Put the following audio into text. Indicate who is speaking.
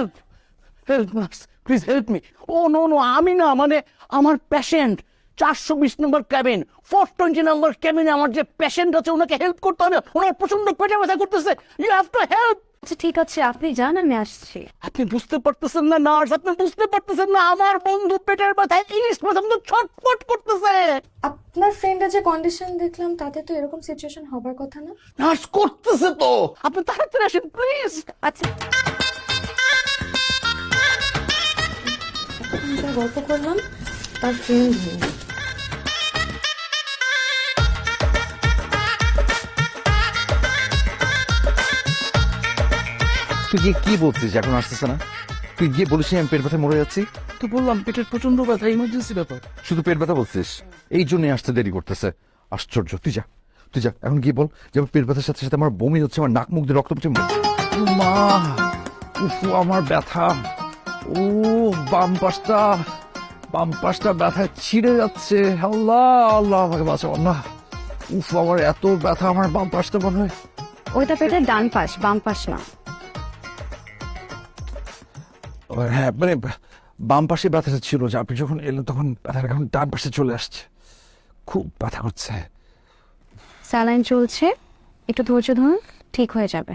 Speaker 1: Help help nurse, please help me. Oh no no, আমি না, মানে আমার পেশেন্ট 420 নম্বর ক্যাবিন, 420 নম্বর ক্যাবিনে আমার যে পেশেন্ট আছে ওনাকে হেল্প করতে হবে, ওনার প্রচন্ড পেটে ব্যথা করতেছে, ইউ হ্যাভ টু হেল্প।
Speaker 2: আচ্ছা ঠিক আছে, আপনি যান, আমি আসছি।
Speaker 1: আপনি বুঝতে পারতেছেন না নার্স, আপনি বুঝতে পারতেছেন না, আমার বন্ধু পেটের ব্যথায় ইলিশ মাছ আমাদের ছটফট করতেছে।
Speaker 2: আপনার ফ্রেন্ডের যে কন্ডিশন দেখলাম তাতে তো এরকম সিচুয়েশন হবার কথা না।
Speaker 1: নার্স করতেছে তো, আপনি তাড়াতাড়ি আসেন প্লিজ।
Speaker 2: আচ্ছা, আমি যা গল্প করলাম তার ফ্রেন্ড নেই।
Speaker 3: তুই গিয়ে কি বলছিস? এখন আসতেছে না? তুই গিয়ে বলিস আমি পেট ব্যথা মরে যাচ্ছি?
Speaker 1: তো বললাম পেটের প্রচন্ড ব্যথা, ইমার্জেন্সি ব্যাপার।
Speaker 3: শুধু পেট ব্যথা বলছিস? এই জন্যই আসতে দেরি করতেছে। আশ্চর্য। তুই যা, তুই যা, এখন গিয়ে বল যে আমার পেট ব্যথার সাথে সাথে আমার বমি হচ্ছে, আমার নাক মুখ দিয়ে রক্ত পড়ছে। মা, উফ, আমার ব্যথা। ও, বাম পাশটা ব্যথায় ছিঁড়ে যাচ্ছে। আল্লাহ আল্লাহ, আমাকে বাঁচাও আল্লাহ। উফ, আমার এত ব্যথা, আমার বাম পাশটা মনে হয়।
Speaker 2: ওইটা পেটের ডান পাশ, বাম পাশ না।
Speaker 3: হ্যাঁ, মানে বাম পাশে ব্যথাটা ছিল, যে আপনি যখন এলেন তখন ব্যথাটা এখন ডান পাশে চলে আসছে। খুব ব্যথা করছে।
Speaker 2: স্যালাইন চলছে, একটু ধৈর্য ধরুন, ঠিক হয়ে যাবে।